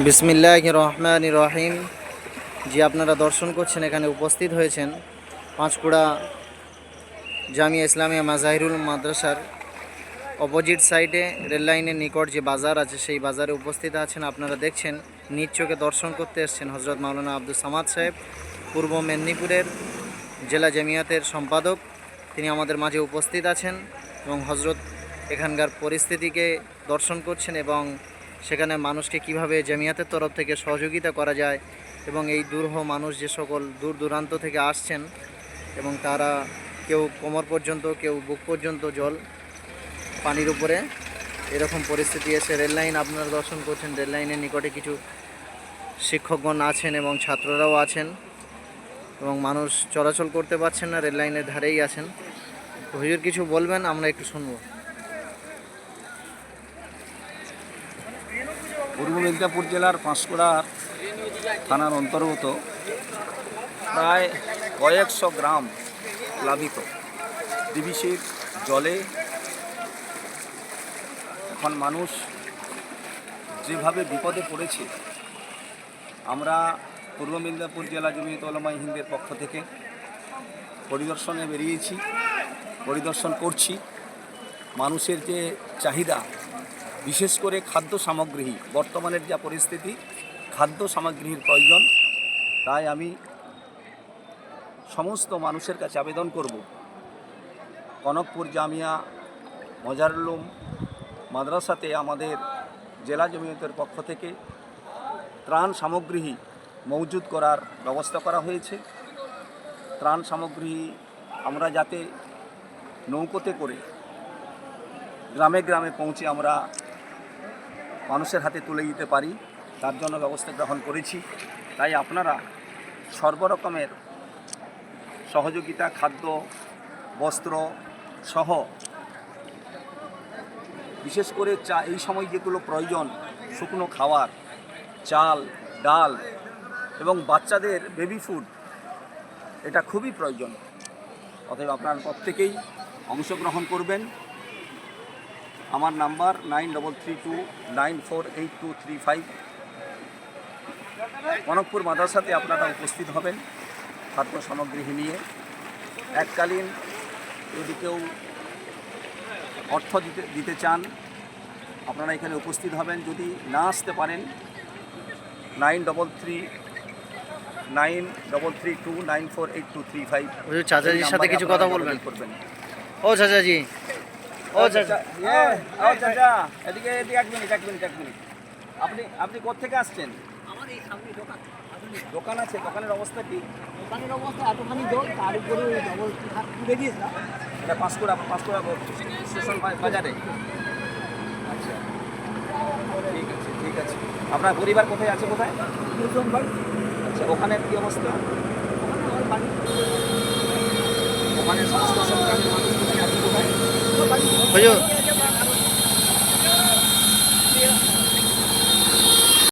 বিসমিল্লাহির রহমানির রহিম। যে আপনারা দর্শন করছেন, এখানে উপস্থিত হয়েছেন পাঁচকুড়া জামিয়া ইসলামিয়া মাজাহিরুল মাদ্রাসার অপোজিট সাইডে রেললাইনের নিকট যে বাজার আছে, সেই বাজারে উপস্থিত আছেন। আপনারা দেখছেন, নিজ চোখে দর্শন করতে এসেছেন হজরত মাওলানা আব্দুল সামাদ সাহেব, পূর্ব মেদিনীপুরের জেলা জামিয়াতের সম্পাদক। তিনি আমাদের মাঝে উপস্থিত আছেন এবং হজরত এখানকার পরিস্থিতিকে দর্শন করছেন এবং সেখানে মানুষকে কিভাবে জামিয়াতের তরফ থেকে সহযোগিতা করা যায় এবং এই দুরূহ মানুষ যে সকল দূর দূরান্ত থেকে আসছেন এবং তারা কেউ কোমর পর্যন্ত, কেউ বুক পর্যন্ত জল, পানির উপরে এরকম পরিস্থিতি এসে রেললাইন আপনারা দর্শন করছেন। রেললাইনের নিকটে কিছু শিক্ষকগণ আছেন এবং ছাত্ররাও আছেন এবং মানুষ চলাচল করতে পারছেন না, রেললাইনের ধারেই আছেন। হুজুর কিছু বলবেন, আমরা একটু শুনবো। পূর্ব মেদিনীপুর জেলার পাঁশকুড়া থানার অন্তর্গত প্রায় কয়েকশো গ্রাম প্লাবিত, ডিভিসির জলে এখন মানুষ যেভাবে বিপদে পড়েছে, আমরা পূর্ব মেদিনীপুর জেলা জমিয়ত উলামা হিন্দের পক্ষ থেকে পরিদর্শনে বেরিয়েছি, পরিদর্শন করছি। মানুষের যে চাহিদা, বিশেষ করে খাদ্য সামগ্রী, বর্তমানের যা পরিস্থিতি, খাদ্য সামগ্রীর প্রয়োজন। তাই আমি সমস্ত মানুষের কাছে আবেদন করব, কনকপুর জামিয়া মাজাহিরুল মাদ্রাসাতে আমাদের জেলা জমিয়তের পক্ষ থেকে ত্রাণ সামগ্রী মজুদ করার ব্যবস্থা করা হয়েছে। ত্রাণ সামগ্রী আমরা যাতে নৌকোতে করে গ্রামে গ্রামে পৌঁছে আমরা মানুষের হাতে তুলে দিতে পারি, তার জন্য ব্যবস্থা গ্রহণ করেছি। তাই আপনারা সর্বরকমের সহযোগিতা, খাদ্য, বস্ত্র সহ, বিশেষ করে এই সময় যেগুলো প্রয়োজন, শুকনো খাবার, চাল, ডাল এবং বাচ্চাদের বেবি ফুড, এটা খুবই প্রয়োজন। অতএব আপনারা প্রত্যেকেই অংশগ্রহণ করবেন। আমার নাম্বার 9332948235। কনকপুর মাদ্রাসাতে আপনারা উপস্থিত হবেন খাদ্য সামগ্রী নিয়ে। এককালীন যদি কেউ অর্থ দিতে চান, আপনারা এখানে উপস্থিত হবেন। যদি না আসতে পারেন, 9332948235। চাচাজির সাথে কিছু কথা বলবেন। ও চাচাজি, ও চাচা, চাচা, এদিকে এক মিনিট। আপনি কোত্থেকে আসছেন? আমার এই সামনে দোকান আছে, দোকানের অবস্থা কি? দোকানের অবস্থা এতখানি জল, তার উপরে ওই ডবল তুলে দিয়েছিলাম। এটা পাঁশকুড়া স্টেশন বাজারে। আচ্ছা, ঠিক আছে। আপনার পরিবার কোথায় আছে? কোথায়? আচ্ছা, ওখানের কি অবস্থা? ওখানে সমস্ত সরকারের মানুষ কোথায় আছে? কোথায়?